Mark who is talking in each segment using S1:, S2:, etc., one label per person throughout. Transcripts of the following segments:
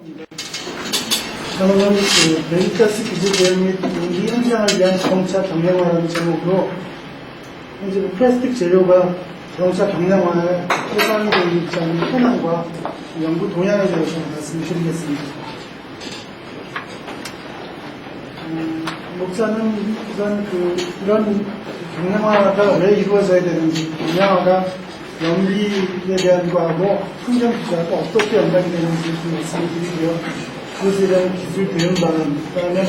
S1: 저는 그 메리터스 기술 대응 및 이 현장을 위한 자동차 경량화라는 제목으로 현재 플라스틱 재료가 자동차 경량화에 해당이 되어 있지 않은 현황과 연구 동향에 대해서 말씀드리겠습니다. 목사는 우선 이런 경량화가 왜 이루어져야 되는지, 경량화가 연비에 대한 거하고 환경 규제하고 어떻게 연관이 되는지 좀 말씀을 드리고요. 그것에 대한 기술 대응 방안, 그 다음에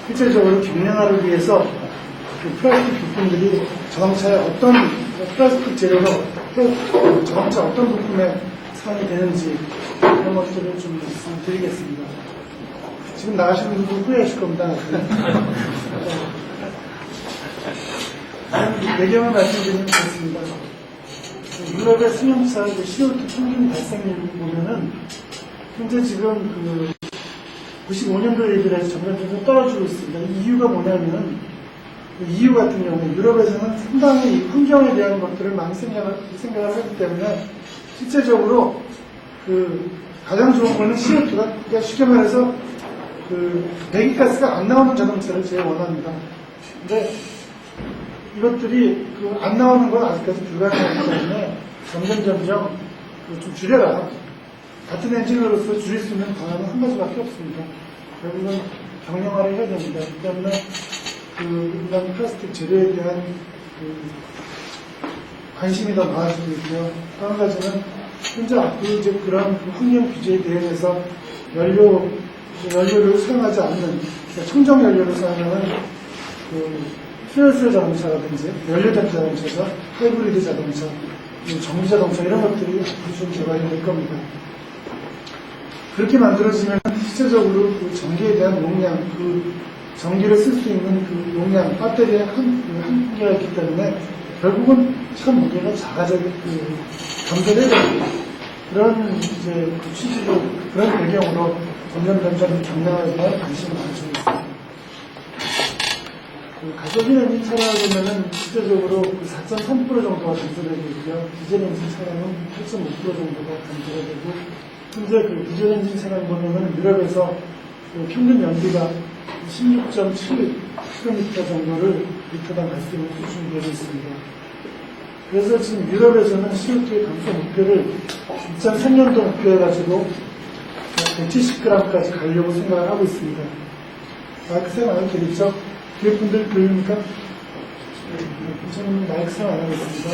S1: 실질적으로 경량화를 위해서 그 플라스틱 부품들이 자동차에 어떤 플라스틱 재료가 자동차 어떤 부품에 사용이 되는지 그런 것들을 좀 말씀드리겠습니다. 지금 나가시는 분들 후회하실 겁니다. 배경을 말씀드리면 그렇습니다. 유럽의 승용차 CO2 평균 발생률을 보면은 현재 지금 95년도에 비해서 점점 떨어지고 있습니다. 이 이유가 뭐냐면 EU 같은 경우에 유럽에서는 상당히 환경에 대한 것들을 많이 생각을 하기 때문에 실제적으로 가장 좋은 거는 CO2가, 그러니까 쉽게 말해서 배기가스가 안 나오는 자동차를 제일 원합니다. 근데 이것들이 안 나오는 건 아직까지 불가능하기 때문에 점점 좀 줄여라. 같은 엔진으로서 줄일 수 있는 방안은 한 가지밖에 없습니다. 결국은 경량화를 해야 됩니다. 그 때문에 이런 플라스틱 재료에 대한 관심이 더 많아지고 있고요. 또 한 가지는 현재 앞으로 이제 그런 환경 규제에 대해서 연료를 사용하지 않는, 그러니까 청정 연료를 사용하는 퓨얼셀 자동차라든지 연료된 자동차죠. 하이브리드 자동차, 전기 자동차 이런 것들이 앞으로 좀 개발이 될 겁니다. 그렇게 만들어지면 실제적으로 전기에 대한 용량, 전기를 쓸 수 있는 용량, 배터리의 한계가 있기 때문에 결국은 참 무게가 감소해야 됩니다. 그런 이제 취지로, 그런 배경으로 점점 경량화에 대한 관심이 많아지고 있습니다. 가솔린 엔진 차량을 보면은 실제적으로 4.3% 정도가 감소되고 있고요. 디젤 엔진 차량은 8.5% 정도가 감소가 되고, 현재 디젤 엔진 차량 보면은 유럽에서 평균 연비가 16.7km 정도를 리터당 갈 수 있는 수준이 되고 있습니다. 그래서 지금 유럽에서는 CO2 감소 목표를 2003년도 목표해가지고 170g까지 가려고 생각을 하고 있습니다. 마이크 사용 안 해도 되겠죠? 뒤에 분들 보입니까? 저는 마이크 사용 안 하고 있습니다.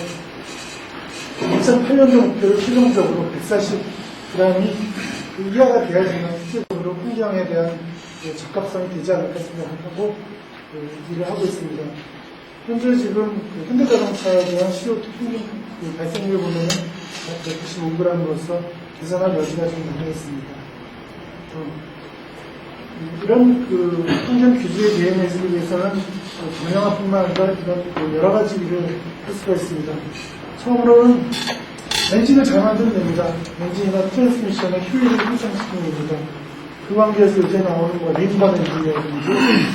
S1: 2008년도 목표를 최종적으로 140g이 이하가 돼야지만 실질적으로 환경에 대한 적합성이 되지 않을까 생각하고 일을 하고 있습니다. 현재 지금 현대자동차에 대한 CO2 평균 발생률을 보면 195g으로서 개선할 여지가 좀 남아 있습니다. 이런 환경 규제에 대응하기 위해서는 경량화뿐만 아니라 이런 여러 가지 일을 할 수가 있습니다. 처음으로는 엔진을 잘 만들면 됩니다. 엔진이나 트랜스미션의 효율을 향상시키는 겁니다. 그 관계에서 요새 나오는 린번 엔진이라든지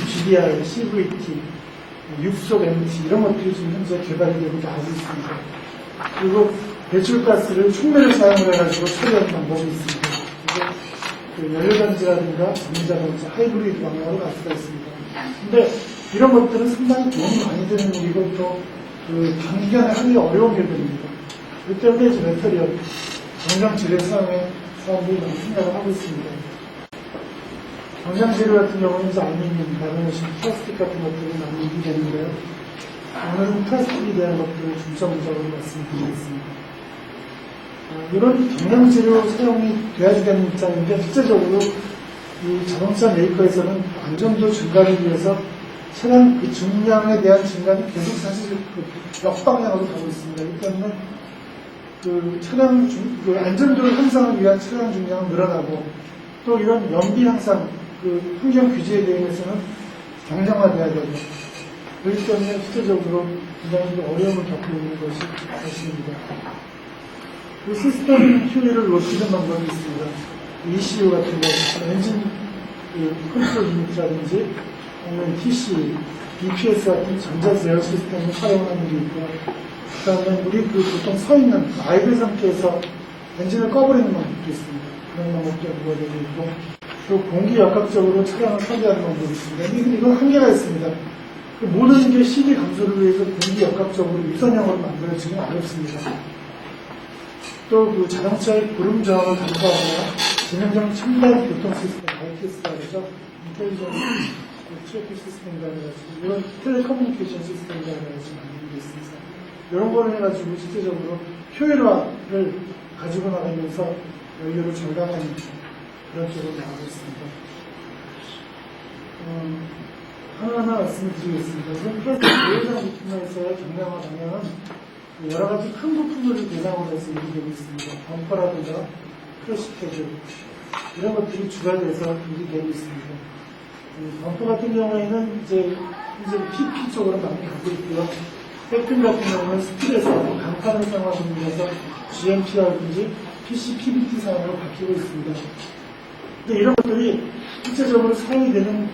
S1: GDI, CVT, 육속 MT 이런 것들이 지금 현재 개발이 되고 나오고 있습니다. 그리고 배출가스를 촉매를 사용을 해가지고 처리하는 방법이 있습니다. 그리고 연료전지라든가 전기자동차, 하이브리드 방향으로 갈 수가 있습니다. 근데 이런 것들은 상당히 돈이 많이 드는 일이고 또 단기간에 하기 어려운 일들입니다. 그렇기 때문에 이제 메터리얼, 정장 재료 사용에 사람들이 많이 생각을 하고 있습니다. 정장 재료 같은 경우는 이제 알루미늄, 나르노신, 플라스틱 같은 것들이 많이 얘기되는데요. 오늘은 플라스틱에 대한 것들을 중점적으로 말씀드리겠습니다. 이런 경량 재료 사용이 돼야지 되는 입장인데, 실제적으로 이 자동차 메이커에서는 안전도 증가를 위해서 차량 중량에 대한 증가는 계속 사실 역방향으로 가고 있습니다. 그렇기 때문에 차량 안전도를 향상을 위한 차량 중량은 늘어나고, 또 이런 연비 향상, 환경 규제에 대해서는 경량화돼야 되고, 그렇기 때문에 실제적으로 굉장히 어려움을 겪고 있는 것이 사실입니다. 시스템 효율을 높이는 방법이 있습니다. ECU 같은 거, 엔진 컨트롤 유닛이라든지, 아니면 TC, BPS 같은 전자제어 시스템을 사용하는 게 있고요. 그 다음에 우리 보통 서 있는 아이들 상태에서 엔진을 꺼버리는 방법도 있습니다. 넘게 부과되고 있고, 또 공기 역학적으로 차량을 설계하는 방법이 있습니다. 이건 한계가 있습니다. 모든 게 시기 감소를 위해서 공기 역학적으로 유선형으로 만들어지기는 어렵습니다. 또 그 자동차의 구름 저항을 간파하거나 진행형 첨단 교통 시스템 ITS라 그러죠. 인텔리전트 트래픽 시스템이라고 해가지고 이런 텔레커뮤니케이션 시스템이라고 해가지고 만들고 있습니다. 이런 거를 해가지고 실제적으로 효율화를 가지고 나가면서 연료를 절감하는 그런 쪽으로 나가고 있습니다. 하나하나 말씀을 드리겠습니다. 우선 플라스틱 내외장 부품에서의 경량화 방향은 여러 가지 큰 부품들을 대상으로 해서 일이 되고 있습니다. 범퍼라든가 크래시패드 이런 것들이 주가 돼서 일이 되고 있습니다. 범퍼 같은 경우에는 이제 PP 쪽으로 많이 가고 있고요. 백핀 같은 경우는 스틸에서 강판을 사용하고 있면서 GMP라든지 PC, PBT 사용으로 바뀌고 있습니다. 근데 이런 것들이 실제적으로 사용이 되는,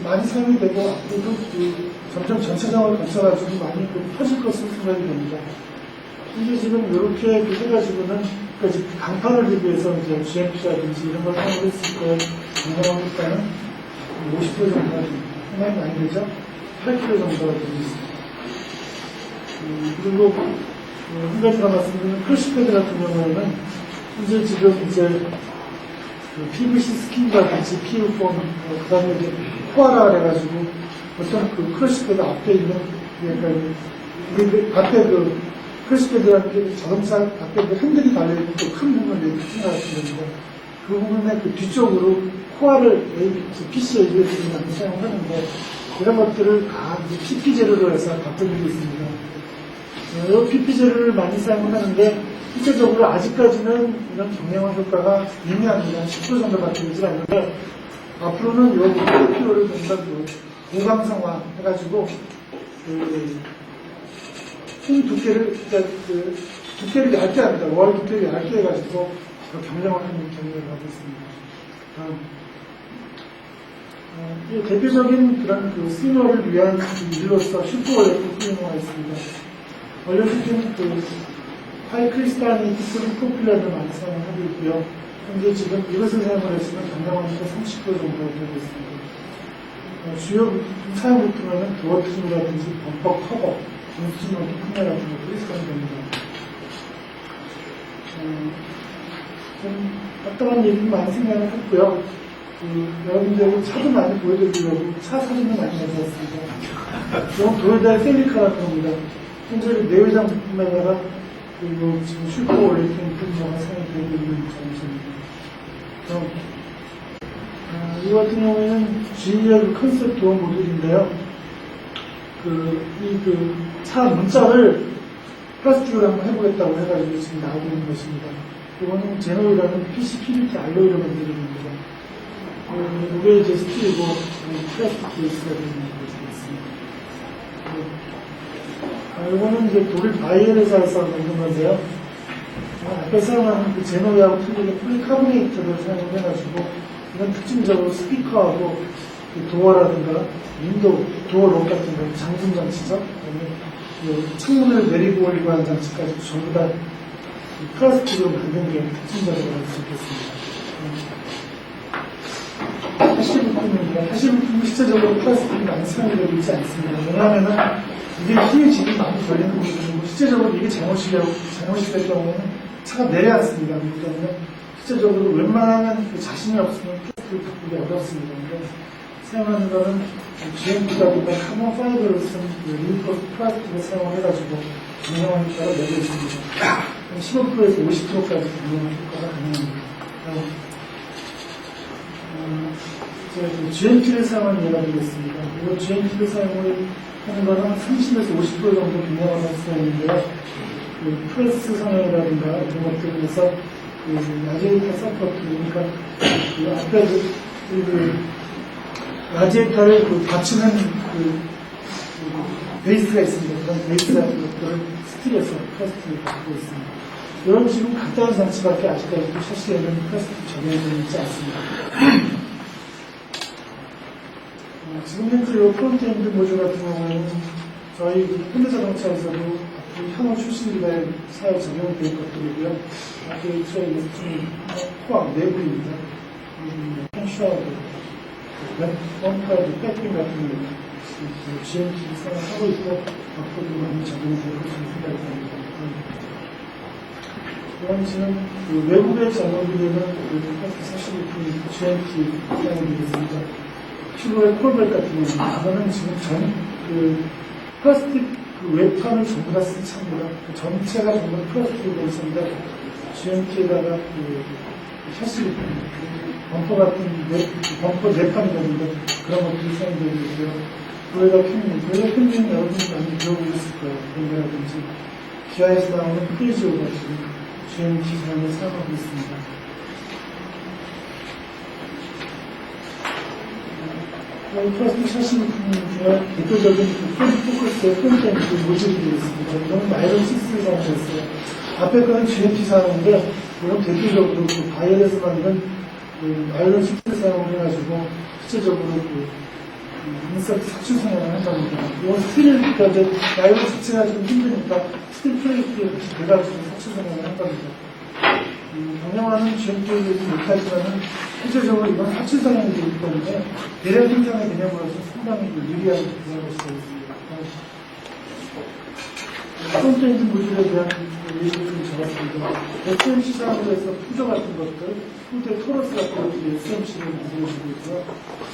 S1: 많이 사용이 되고, 앞으로도 점점 전체적으로 거쳐가지고 많이 퍼질 것으로 생각이 됩니다. 이게 지금 이렇게 해가지고는, 그러니까 강판을 대비해서 이제 GMP라든지 이런 걸 사용했을 때, 건강한 효과는 50% 정도가 됩니다. 상당히 많이 되죠? 8kg 정도가 되고 있습니다. 그리고, 한 가지가 말씀드리면, 크래시패드 같은 경우에는, 현재 지금 이제, PVC 스킨이라든지 PU4, 그 다음에 이제 코아라 그래가지고 어떤 크래시패드 앞에 있는, 그러니까 앞에 크래시패드라는 게 자동차 앞에 핸들이 달려있는 큰 부분을 생각하시면 그 부분의 뒤쪽으로 코아를 PC ABS를 많이 사용하는데 이런 것들을 다 PP 재료로 해서 바꿔주고 있습니다. 이 PP 재료를 많이 사용하는데 실제적으로 아직까지는 이런 경량화 효과가 미미합니다. 10% 정도밖에 되지 않는데 앞으로는 이 PPO를 좀더 고강성화 해가지고 총 두께를 두께를 얇게 합니다. 월 두께를 얇게 해가지고 경량화하는 경우를 하고 있습니다. 대표적인 그런 스위머를 위한 일로서 슈퍼올레드 스위머가 있습니다. 올려주신 하이크리스탈린 프로필러를 많이 사용하고 있고요. 현재 지금 이것을 사용을 했으면 경량화가 30% 정도가 되고 있습니다. 주요 사용 부품에는 도어 트림이라든지 범퍼 커버, 인스트루먼트 카메라 같은 것들이 사용됩니다. 좀 어떠한 얘기도 많이 생각을 했고요. 여러분들 차도 많이 보여드리려고 차 사진도 많이 가져왔습니다. 이건 도요타 셀리카라는 겁니다. 현재 내외장 부품에다가 그리고 지금 슈퍼 올리팅 품목가 사용되고 있는 장소입니다. 이 같은 경우에는 GEL 컨셉 도어 모듈인데요. 차 문짝을 플라스틱으로 한번 해보겠다고 해가지고 지금 나오고 있는 것입니다. 이거는 제노이라는 PC, PBT 알로이로 만드는 겁니다. 이게 이제 스틸이고 플라스틱 베이스가 되는 것이 있습니다. 이거는 이제 독일 바이엘 회사에서 만든 건데요. 앞에 사용하는 그 제노이하고 틀리게 폴리카보네이트를 사용해가지고 이런 특징적으로 스피커하고 그 도어라든가 윈도우, 도어록 같은 거 잠금 장치죠. 창문을 내리고 올리고 하는 장치까지 전부 다 플라스틱으로 만든 게 특징적으로 할 수 있겠습니다. 하실 부품입니다. 하실 부품은 실제적으로 플라스틱이 많이 사용이 되고 있지 않습니다. 왜냐하면 이게 힘의 질이 많이 걸리는 부분이고 실제적으로 이게 잘못이 될 경우에는 차가 내려앉습니다. 그렇기 때문에 실제적으로 웬만하면 자신이 없으면 플라스틱을 바꾸기 어렵습니다. 근데 사용하는 거는 GMP라든가 카본 파이버를 쓴 리인포스 플라스틱을 사용해가지고 경량화 효과가 내고 있습니다. 15%에서 50%까지 경량화 효과가 가능합니다. 제가 GMP를 사용하는 예가 되겠습니다. 이거 GMP를 사용을 하는 거는 30에서 50% 정도 경량화가 할 수가 있는데요. 프레스 성형이라든가 이런 것들에서 라디에이터 서포트, 그러니까 앞에 라디에이터를 받치는 베이스가 있습니다. 그런 베이스 같은 것들을 스틸에서 플라스틱을 갖고 있습니다. 이런 지금 간단한 장치밖에 아직까지도 샤시에는 플라스틱이 적용되어 있지 않습니다. 지금 현재 이 프론트엔드 모듈 같은 경우에는 저희 현대자동차에서도 향후 출시일에 사회 적용될 것들이고요. 게이트웨이 포함 내부입니다. 펜슈하고 펌프하고 백핑 같은 거 GMP 사용하고 있고 앞으로도 많이 적용될 것으로 생각이 됩니다. 그럼 지금 외국에 작업이 되는 사실 GMP 사용이 되겠습니다. 필요의 콜백 같은 경우는 이거는 지금 플라스틱 외판을 전부 다 쓴 차입니다. 전체가 전부 플라스틱으로 되어 있습니다. GMT에다가 샤시 범퍼 같은 범퍼 내판이 되는데 그런 것들이 사용되고 있고요. 도요타 캠링 여러분이 많이 배워보셨을 거예요. 그런다든지 기아에서 나오는 프리즈오가 지금 GMT 사용을 사용하고 있습니다. 플라스틱 샤시 부품 중에 대표적인 포커스의 펜펜 모듈이 되겠습니다. 이거는 아이론 6를 사용했어요. 앞에 거는 GMT 사용인데, 이건 대표적으로 바이올에서 만든 아이론 6를 사용해가지고, 실제적으로 인서트 삭출 성형을 한답니다. 이건 스틸, 아이론 6가 좀 힘드니까 스틸 플레이트에 같이 대가지고 삭출 성형을 한답니다. 경영하는 GMT에 대해서 못하지만은 실제적으로 이건 삭출 성형이 되기 때문에 대량 생산의 개념으로서 상당히 유리한 부분을 수가 있습니다. 프론트 엔진 모듈에 대한 예시를 좀 적었습니다. SMC 사업을 해서 푸조 같은 것들, 후대 토러스 같은 것들이 SMC를 만들어주고 있고요.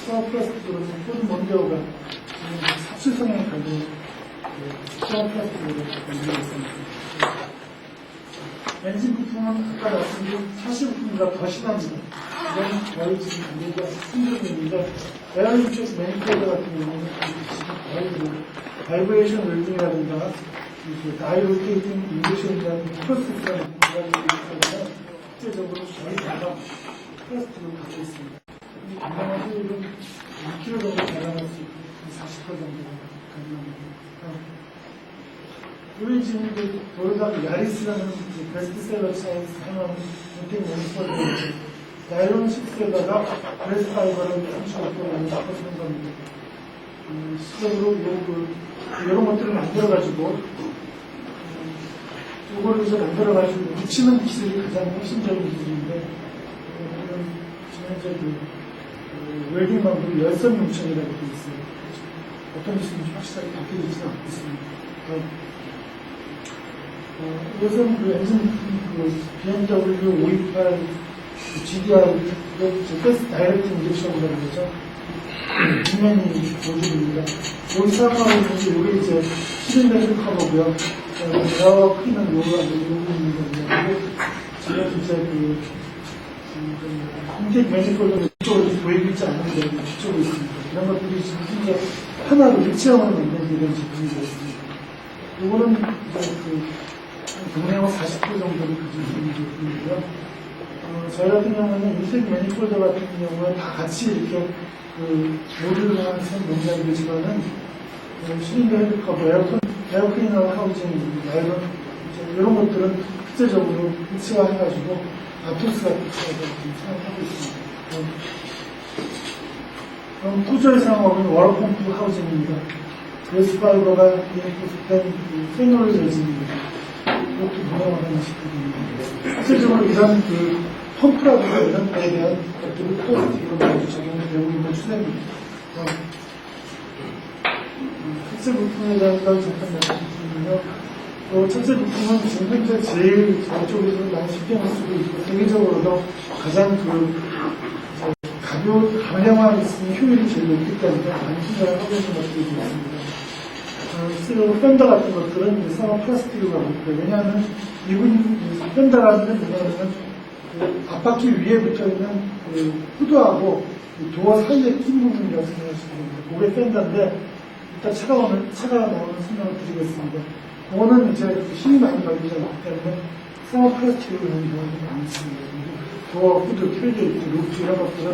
S1: 사업 플라스틱으로는 포드 몬데오가 지금 삭출 성형을 가진 사업 플라스틱으로 만들고 있습니다. 엔진 부품은 아까 말씀드린 샤시 부품보다 더 심합니다. 이건 거의 지금 관계가 힘들었는데, 에어리프트 매니폴더 같은 경우는 지금 거의 바이브레이션 웰딩이라든가, 다이 로테이팅 인젝션이라는 프로세스가 들어가고 있어서, 실제적으로 거의 다 플라스틱으로 갖고 있습니다. 이 감당한 효율은 2kg 정도 달아날 수 있고, 40% 정도가 가능합니다. 우리 지금 도요타 야리스라는 베스트셀러 차에서 사용하는 인텍 몬스터인데 나일론 6에다가 브레스 파이버를 35% 연습하시는 겁니다. 실제로 이런 것들을 만들어가지고 이거를 이제 만들어가지고 묻히는 기술이 가장 핵심적인 기술인데 지금 현재 웰딩 방법이 열선 융청이라고 되어 있어요. 어떤 기술인지 확실하게 밝혀지지는 않고 있습니다. 요즘 엔진 BMW 528 GDR 가스 다이렉트 인젝션이라고 그러죠. 뒷면이 모듈입니다. 여기 사용하고 있는 게 이게 이제 실린더를 커버고요. 에어 크리는 요거가 있는 거고요. 지금 이제 인텍 매니폴더는 이쪽으로 보이고 있지 않은데 뒤쪽에 있습니다. 이런 것들이 지금 현재 하나로 일체형을 만든 이런 제품이 되었습니다. 요거는 이제 동량은 40% 정도를 가지고 있는 제품이고요. 저희 같은 경우는 인텍 매니폴더 같은 경우에 다 같이 이렇게 모듈을 하는 농장이 되지만은 실린더 헤드 커버, 에어클리너 하우징, 나일론 이런 것들은 실제적으로 일체화해가지고 아토스 같은 차에서 사용하고 있습니다. 그럼 푸조의 사용업은 워터펌프 하우징입니다. 그레스 파이버가 인포스된 페놀 레진입니다. 이렇게 분양하는 식품입니다. 실제적으로 이런 펌프라든가 이런 거에 대한 것들을 플라스틱으로 많이 적용되고 있는 추세입니다. 첫째 부품에 대한 건 잠깐 말씀드리면요. 첫째 부품은 지금 현재 제일 저쪽에서 많이 신경을 쓰고 있고, 세계적으로도 가장 가벼운 있으면 효율이 제일 높기 때문에 많이 신경을 하고 있는 것들이 있습니다. 실제로 펜더 같은 것들은 일상한 플라스틱으로 하고 있고요. 왜냐하면 펜더라는 건 뭐냐면 앞바퀴 위에 붙어 있는 후드하고 도어 사이에 낀 부분이라고 생각하시면 됩니다. 그게 펜더인데 일단 차가 나오는 설명을 드리겠습니다. 그거는 이제 힘이 많이 걸리지 않기 때문에 일상한 플라스틱으로 하는 경우가 많습니다. 도어 후드, 텔게이트, 루프 이런 것들은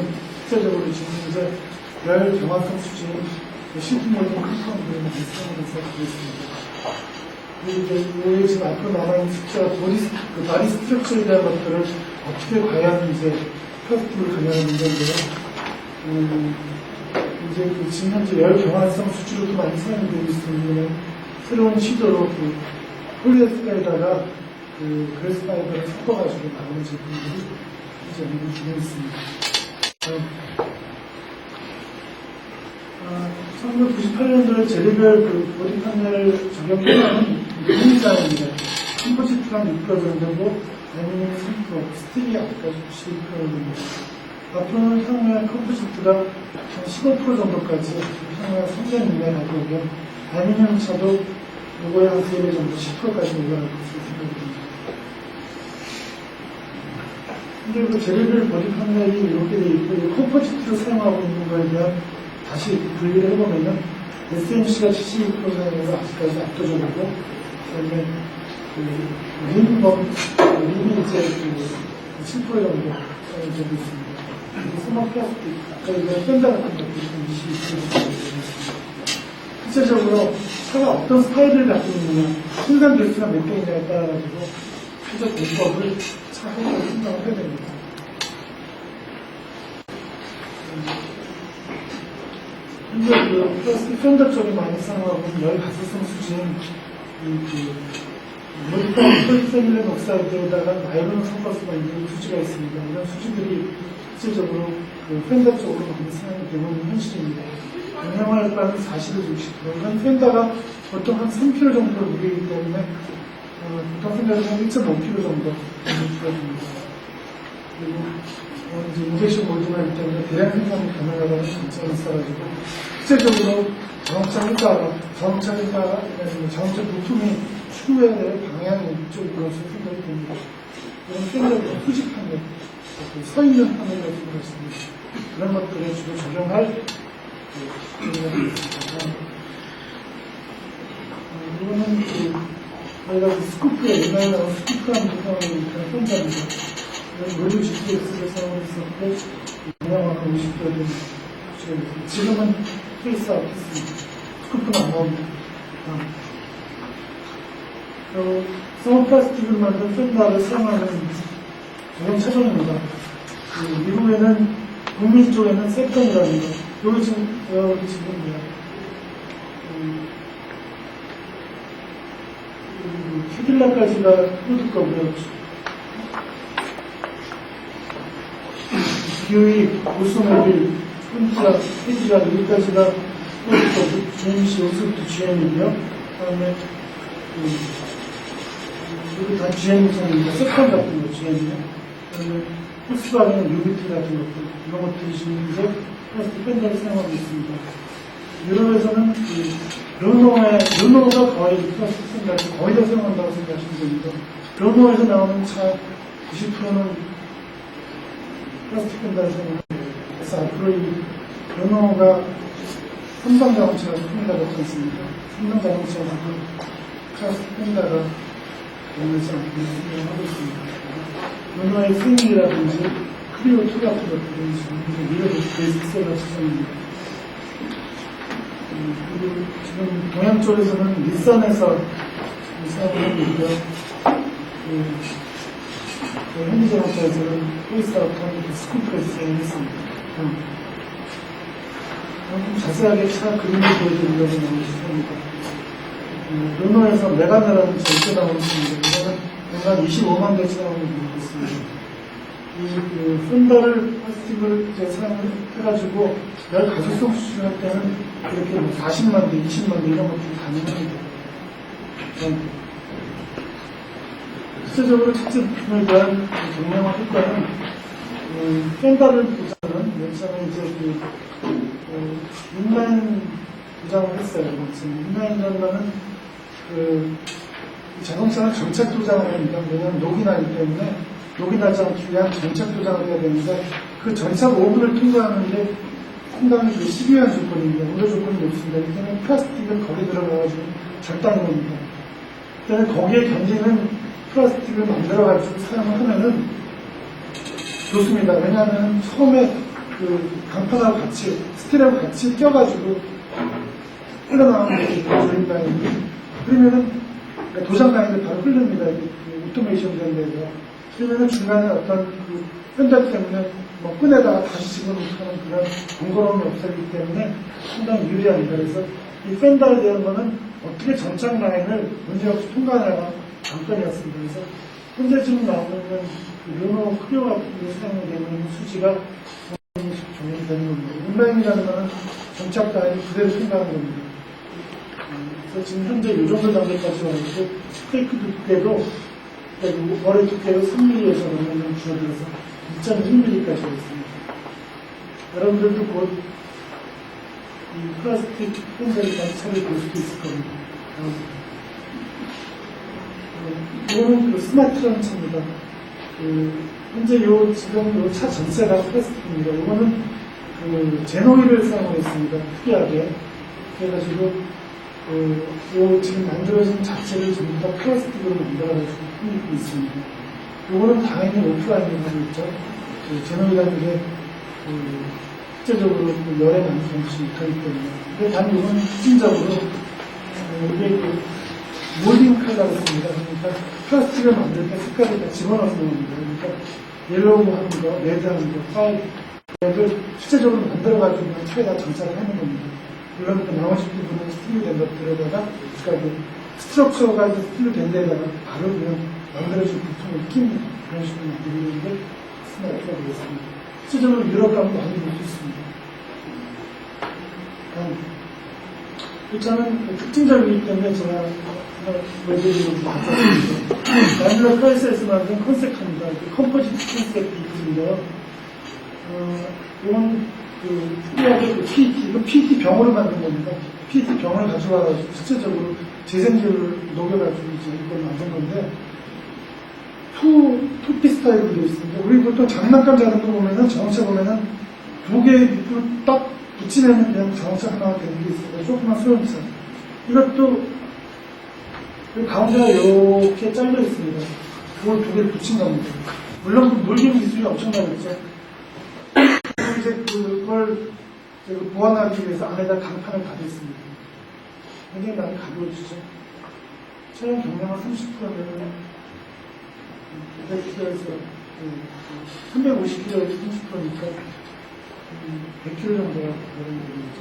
S1: 실제적으로 지금 이제 열 경화성 수준이 신품 모든 컴파운드를 많이 사용해서 되겠습니다. 그리고 이제 지금 앞으로 남아있는 숫자가 바디 스트럭처에 대한 것들을 어떻게 과연 이제 플라스틱으로 가져가는 건데요. 이제 지금 현재 열 경화성 수치로도 많이 사용되고 있으면 새로운 시도로 폴리에스테르에다가 그 그레스 파이버를 섞어가지고 나오는 제품들이 이제 미국 중에 있습니다. 1998년도에 재래별 그 보디 판넬 적용하는 공장입니다. 컴포지트랑 6% 정도, 애니메이션 3%, 스틸이 아직까지 12% 정도. 앞으로는 향후에 컴포지트가 한 15% 정도까지 향후에 3년 이내에 나오면 애니메이션 차도 요거에 한 3배 정도 10%까지 올라갈 것으로 생각됩니다. 근데 그 재래별 보디 판넬이 이렇게 돼 있고 컴포지트를 사용하고 있는 거에 대한 다시 분리를 해보면은 SMC가 72% 사용해서 아직까지 압도적이고 그다음에 림이 이제 7% 정도 사용되고 있습니다. 그리고 스마트 플라스틱 아까 얘기한 밴드 같은 것들이 22% 정도 있습니다. 실제적으로 차가 어떤 스타일을 갖고 있느냐 생산 개수가 몇 개이냐에 따라 가지고 최저 공법을 차 하나로 생각을 해야 됩니다. 현재 그 플라스틱 팬더 쪽에 많이 사용하고 있는 열 가스성 수지인 폴리세밀렌 옥사이드에다가 나일론을 섞어서 만든 수지가 있습니다. 이런 수지들이 실질적으로 그 팬더 쪽으로 많이 사용이 되고 있는 현실입니다. 영향활과는 40에서 60%. 이건 팬더가 보통 한 3kg 정도 무게이기 때문에 보통 팬더는 한 1.5kg 정도 무게가 됩니다. 그리고 이제 인젝션 몰드가 있기 때문에 대량 생산이 가능하다는 장점이 있어가지고 실제적으로 자동차 회사가 자동차 부품이 추구해야 될 방향이 이쪽으로 생각이 됩니다. 이런 팬더가 수직 판넬, 서 있는 판넬 같은 거 있습니다. 그런 것들을 주로 적용할 이거는 저희가 스쿠프에 옛날에 나온 스쿠프라는 부품을 그런 팬더입니다. 모듈 GPS를 사용했었고 영양화가 50도 된 지금은 페이스아웃 했습니다. 스쿠프는 안 나옵니다. 서머플라스틱을 만든 팬더를 사용하는 전용 차종입니다. 미국에는 북미 쪽에는 세컨이라는 거 여기 지금 캐딜락까지가 포드 거고요. 기어이, 올소모빌, 혼자, 헤지라 여기까지가 포드 거고 GMC 여기서부터 GM이고요. 그다음에 여기 다 GM입니다. 세컨 같은 거 GM이요. 그다음에 폴스바겐 유비티 같은 것들 이런 것들이 지금 이제 플라스틱 팬더를 사용하고 있습니다. 유럽에서는 르노가 거의 플라스틱 팬더를 거의 다 사용한다고 생각하시면 됩니다. 르노에서 나오는 차 90%는 플라스틱 팬더를 사용합니다. 그래서 앞으로 이 르노가 3당 자동차가 큽니다. 그렇지 않습니까? 3당 자동차에서도 플라스틱 팬더가 오면서 운영하고 있습니다. 르노의 승리라든지 크리오2 같은 것들은 지금 미래의 베이스셀러 시장입니다. 그리고 지금 동양 쪽에서는 닛산에서 사용을 하고 있고요. 현대자동차에서는 페이스아웃하고 스쿠프를 사용했습니다. 좀 자세하게 차 그림을 보여드리려고 나오고 싶습니다. 르노에서 메가나라는 절대 나오고 있습니다. 이거는 연간 25만 대치 나오는 게 있습니다. 이 팬더를 플라스틱을 사용해가지고 열 가속성 수준할 때는 이렇게 40만 대, 20만 대 이런 것들이 가능합니다. 실제적으로 특제 부품에 대한 경량화 효과는 팬더를 보자면 여기서는 이제 인라인 도장을 했어요. 인라인이라는 거는 자동차는 정착 도장을 합니다. 왜냐하면 녹이 나기 때문에 녹이 나지 않기 위한 정착 도장을 해야 되는데 그 전착 오븐을 통과하는데 상당히 시비한 조건입니다. 우려 조건이 높습니다. 이때는 플라스틱은 거기 들어가가지고 절단이 됩니다. 그때는 거기에 견디는 플라스틱을 만들어가지고 사용을 하면은 좋습니다. 왜냐하면 처음에 강판하고 같이 스틸하고 같이 껴가지고 흘러나가는 게 조림 라인이 그러면은 도장 라인이 바로 흐릅니다. 오토메이션 된 데서 그러면은 중간에 어떤 팬더 때문에 끈에다가 다시 집어넣는 그런 번거로움이 없어지기 때문에 상당히 유리합니다. 그래서 이 팬더에 대한 거는 어떻게 정착 라인을 문제없이 통과하냐가 관건이었습니다. 그래서 현재 지금 나오는 그 르노 크리오 같은 데 사용되고 있는 수지가 적용이 되는 겁니다. 인라인이라는 것은 정착 라인을 그대로 통과하는 겁니다. 그래서 지금 현재 이 정도 단계까지 왔는데 스테이크 두께도 머리 두께도 3mm에서 넘는 줄어들어서 2.1mm까지 왔습니다. 여러분들도 곧 이 플라스틱 펜슬을 관찰을 볼 수도 있을 겁니다. 이거는 그 스마트라는 차입니다. 현재 지금 요 차 전체가 플라스틱입니다. 이거는 그 제노일을 사용했습니다. 특이하게. 그래가지고 요 지금 만들어진 자체를 전부 다 플라스틱으로 만들어가지고 꾸미고 있습니다. 요거는 당연히 오프라인을 하고 있죠. 제노일이라는 게 실제적으로 열에 많이 견디지 못하기 때문에. 근데 단 이건 특징적으로 이게 몰딩 컬러라고 합니다. 그러니까 플라스틱을 만들 때 색깔을 다 집어넣는 겁니다. 그러니까 옐로우 하는 거, 레드 하는 거, 파이브를 실제적으로 만들어가지고 차에다 장착을 하는 겁니다. 물론 그 나머지 부분은 스틸로 된 것들에다가 그러니까 스트럭처가 스틸로 된 데다가 바로 그냥 만들어진 부품을 끼는 그런 식으로 만들는 게 스마트가 되겠습니다. 실제적으로 유럽 가면 많이 볼 수 있습니다. 이 차는 특징적이기 때문에 제가 외부적으로 가져왔습니다. 다임러 크라이스에서 만든 컨셉카입니다. 컴포지트 컨셉 비클인데요. 이건 특이하게 이거 PET 병으로 만든 겁니다. PET 병을 가져와가지고 실제적으로 재생질을 녹여가지고 이제 이걸 만든 건데 투피 스타일로 되어 있습니다. 우리 보통 장난감 자전거 보면은 자동차 보면은 두 개의 밑으로 딱 붙이면 그냥 자동차 하나가 되는 게 있어요. 조그만 소형차. 이것도 가운데가 이렇게 잘려 있습니다. 그걸 두 개를 붙인 겁니다. 물론 그 물김 기술이 엄청나겠죠. 이제 그걸 보완하기 위해서 안에다 강판을 가렸습니다. 굉장히 많이 가벼워지죠. 차량 경량은 30%면 100km에서 350km에서 30%니까 100km 정도가 되는 거죠.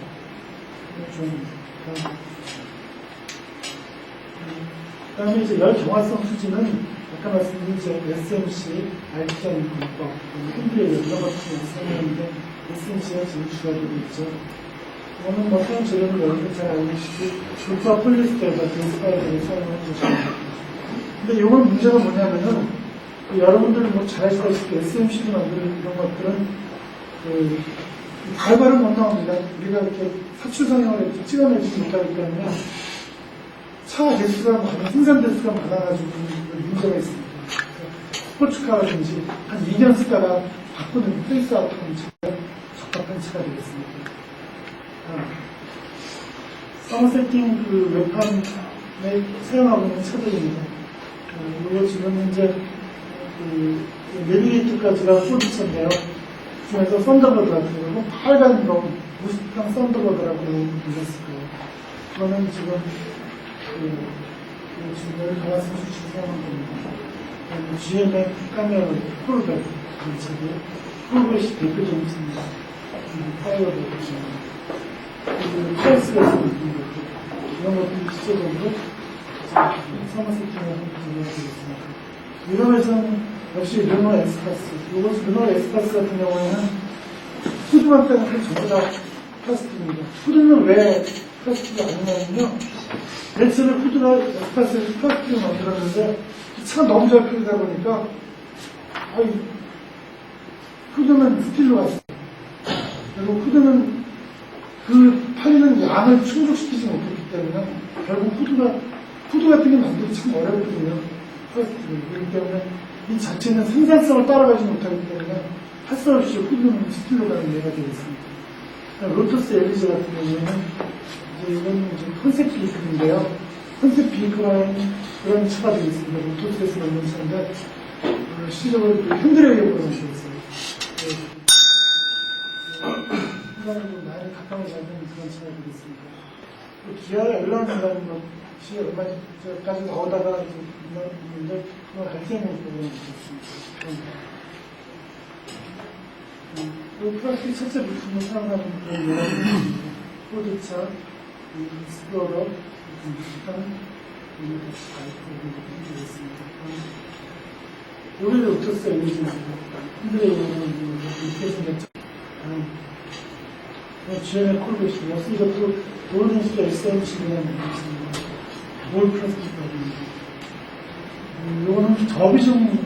S1: 그 다음에 이제 열 경화성 수지는 아까 말씀드린 이제 SMC, RTI 공법, 핸드웨어 이런 것들을 사용하는데 SMC가 지금 주가 되고 있죠. 이거는 뭐 사용 재료는 여러분들 잘 알고 계시고 불파 폴리스테르 같은 스파이더를 사용하는 것입니다. 근데 이건 문제가 뭐냐면은 여러분들 뭐 잘 아시다시피 SMC로 만드는 이런 것들은 발발은 못 나옵니다. 우리가 이렇게 사출 성형을 이렇게 찍어내지 못하기 때문에 차 대수가 많이 생산 대수가 많아가지고 문제가 있습니다. 스포츠카라든지 한 2년 쓰다가 바꾸는 페이스아웃하는 차가 적합한 차가 되겠습니다. 서머세팅 외판에 사용하고 있는 차들입니다. 이거 지금 현재 내비게이터까지가 폴드차인데요. 중에서 썬더버드 같은 거, 빨간 거, 무스탕 썬더버드라고 보셨을 거예요. 그거는 지금 지금 가마스 수치를 사용한 겁니다. GM의 카메라 폴백 그 차고요. 폴백이 대표적인 차입니다. 파이어 대표적인 그리고 프레스에서 있는 것들 이런 것들이 실제적으로 서머세팅을 한번 진행하겠습니다. 유럽에서는 역시 르노 에스파스, 르노 에스파스 같은 경우에는 후드만 빼는 전부 다 플라스틱입니다. 후드는 왜 플라스틱이 아니냐면요. 벤츠는 후드가 에스파스를 플라스틱으로 만들었는데 차가 너무 잘 풀리다 보니까 후드는 스틸로 갔어요. 그리고 후드는 그 팔리는 양을 충족시키지 못했기 때문에 결국 후드 같은 게 만들기 참 어렵거든요. 플라스틱을. 그렇기 때문에 이 자체는 생산성을 따라가지 못하기 때문에 할 수 없이 후드는 스틸로 가는 예가 되겠습니다. 로터스 엘리제 같은 경우에는 이제 이건 이제 컨셉 비이클인데요. 컨셉 비이클은 그런 차가 되겠습니다. 로터스에서 만든 차인데 실제적으로 핸들에 보는 차였어요. 나이를 가까이 잡는 그런 차가 되겠습니다. 기아의 엘런이라는 것이 얼마 전까지 나오다가 있는데 그걸 알게임을 보는 것같습니다. 플라스틱 철제 부품을 사용하는 그런 포드차, 익스플로러 비슷한 되겠습니다. 여기를 어떻어요? 흔들어 이렇게 생겼죠. GM의 콜베이션, 이것도 도어링스가 SMC라는 게 있습니다. 볼 플라스틱입니다. 이거는 저비중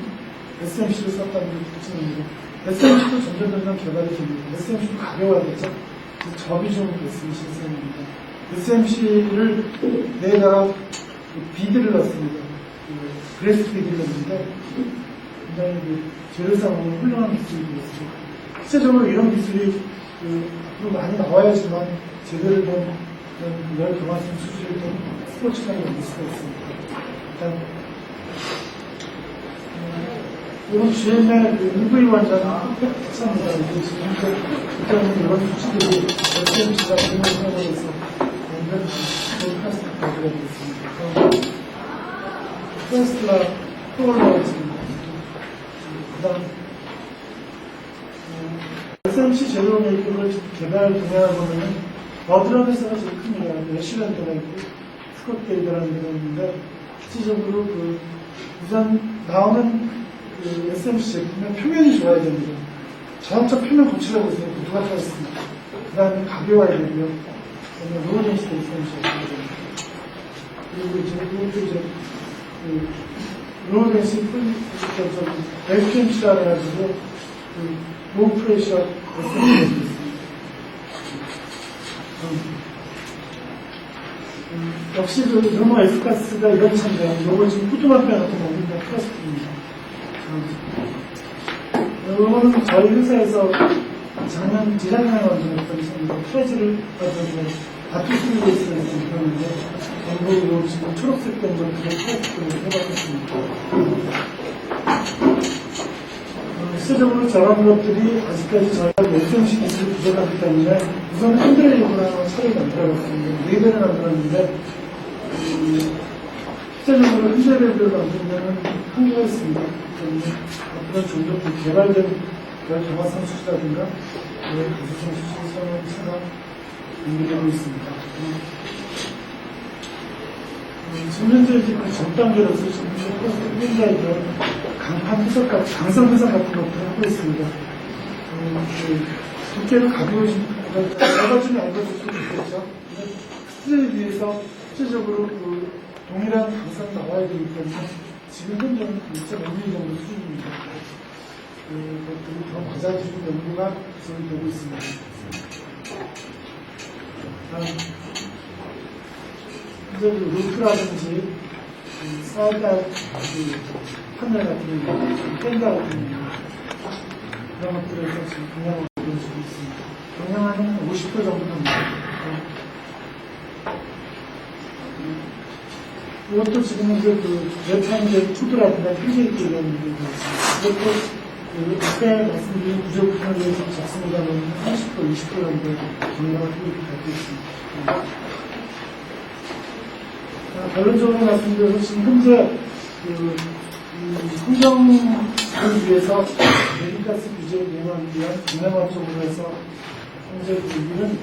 S1: SMC를 썼다는 게 특징입니다. SMC도 점점 개발이 됩니다. SMC도 가벼워야겠죠? 저비중 SMC를 사용합니다. SMC를 내에다가 비드를 넣습니다. 브레스 비드를 넣는데 굉장히 재료상으로 훌륭한 기술이 되었습니다. 실제적으로 이런 기술이 앞으로 많이 나와야지만 제대로 된 열 경화성 수준을 된 스포츠카를 만들 수가 있습니다. 일단 이건 GM의 EV 완전은 특차입니다. 이게 지금 이런 수치들이 SMC가 기능을 사용해서 만든 플라스틱 가구가 되겠습니다. 테슬라 프롤러가 있습니다. 그 다음 SMC 제로 메이크를 개발 분야를 보면은 버드런 회사가 제일 큽니다. 애쉬랜드가 있고 스콧데이드라는 데가 있는데 실질적으로 우선 나오는 SMC 제품의 표면이 좋아야 됩니다. 자동차 표면 고치라고 해서 누가 타있습니다. 그 다음에 가벼워야 되고요. 그 다음에 로우젠스 SMC가 있습니다. 그리고 이제 로우젠스 FMC라 해가지고 로우 프레셔 SMC가 있습니다. 역시 노모 F가스가 이런 차인데, 요거 지금 후두마페 같은 거 우리가 플라스틱입니다. 요거는 저희 회사에서 작년, 재작년에 만들었던 차입니다. 프레즈를 가지고 바투스를 있어서 그러는데, 전부 요 지금 초록색 된 걸 그냥 플라스틱으로 해봤습니다. 실질적으로 저런 것들이 아직까지 저희가 SMC 기술이 부족하기 때문에 우선 핸드레이브라는 차를 만들어봤습니다. 4대를 만들었는데 실질적으로 핸드레이브를 만들려면 한계가 있습니다. 앞으로 좀 더 개발된 경화상 수치라든가 가수성 수치 사용 연구되고 있습니다. 지금 현재 그 전 단계로서 지금 현장에서 강판 해석 같은, 강성 해석 같은 것들을 하고 있습니다. 두께를 가벼워진, 얇아지면 얇아질 수도 있겠죠. 스틸에 비해서 실질적으로 동일한 강성이 나와야 되기 때문에 지금 현재는 2.5mm 정도 수준입니다. 그것들이 더 맞아지는 연구가 진행되고 있습니다. 이제 루프라든지 사이다 판넬 같은 거, 펜다 같은 거 그런 것들에서 지금 경향을 보여주고 있습니다. 경향은 50% 정도 됩니다. 이것도 지금 이제 웹타임제 푸드라든가 PJT 이런 문제가 있습니다. 이것도 앞에 말씀드린 구조부품을 위해서 작성이라면 30% 20% 정도 경향을 갖고 있습니다. 결론적으로 말씀드려서 지금 현재 환경을 위해서 배기가스 규제에 위한 동남아 쪽으로 해서 현재 우리는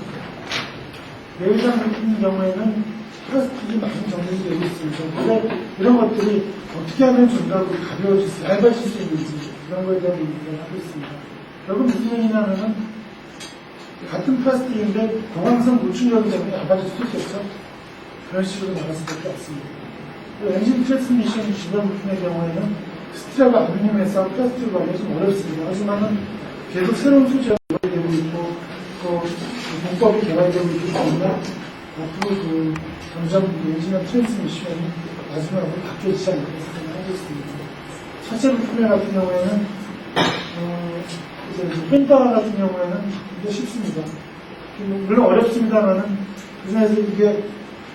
S1: 내외장 같은 경우에는 플라스틱이 많이 정리이 되고 있습니다. 근데 이런 것들이 어떻게 하면 좀 더 가벼워질 수, 얇아질 수 있는지 그런 거에 대한 얘기를 하고 있습니다. 결국 무슨 얘기냐면은 같은 플라스틱인데 고강성 노출력 때문에 얇아질 수 있겠죠. 그런 식으로 나갈 수밖에 없습니다. 엔진 트랜스미션 주변 부품의 경우에는 스티라가 알루미늄에서 플라스틱으로 하기 좀 어렵습니다. 하지만은 계속 새로운 소재가 개발되고 있고, 또 공법이 개발되고 있기 때문에 앞으로 점점 엔진의 트랜스미션이 마지막으로 바뀌어지지 않을까 생각하고 있습니다. 차체 부품 같은 경우에는 이제 펜타 같은 경우에는 이게 쉽습니다. 물론 어렵습니다만은 그 중에서 이게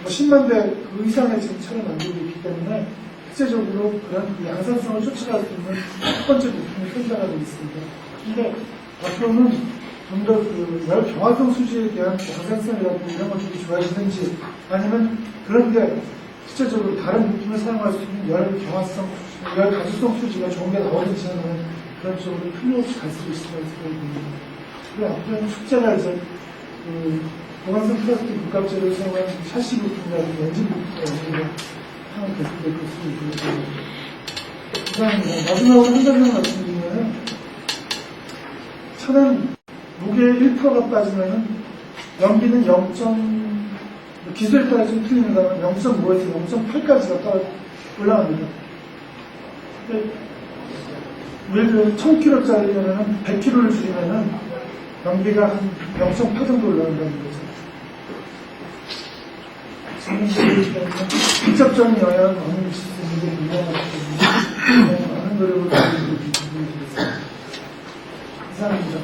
S1: 10만 대 그 이상의 지금 차를 만들고 있기 때문에 실제적으로 그런 양산성을 쫓아갈 수 있는 첫 번째 부품이 펜타가 되어 있습니다. 근데 앞으로는 좀 더 열 경화성 수지에 대한 양산성이라든가 이런 것들이 좋아지는지 아니면 그런데 실제적으로 다른 부품을 사용할 수 있는 열 경화성, 열 가주성 수지가 좋은 게 나오는지 하는 그런 쪽으로 틀림없이 갈 수 있을 거라고 생각이 듭니다. 그리고 앞으로는 숙제가 이제 보관성 플라스틱 물갑재를 사용한 샤시 부품이라든지 엔진 부품이 향후 계속될 것으로 보입니다. 이상입니다. 마지막으로 한 가지만 말씀드리면, 차는 무게 1%가 빠지면은 연비는 기술에 따라 좀 틀립니다만 0.5에서 0.8까지가 올라갑니다. 예를 들어 1000km짜리면은 100km를 줄이면은 연비가 한 0.8 정도 올라간다는 거죠. 직접적인 영향은 없는 시스템인데 유명하기 때문에 많은 노력을 기울이고 있습니다. 이상입니다.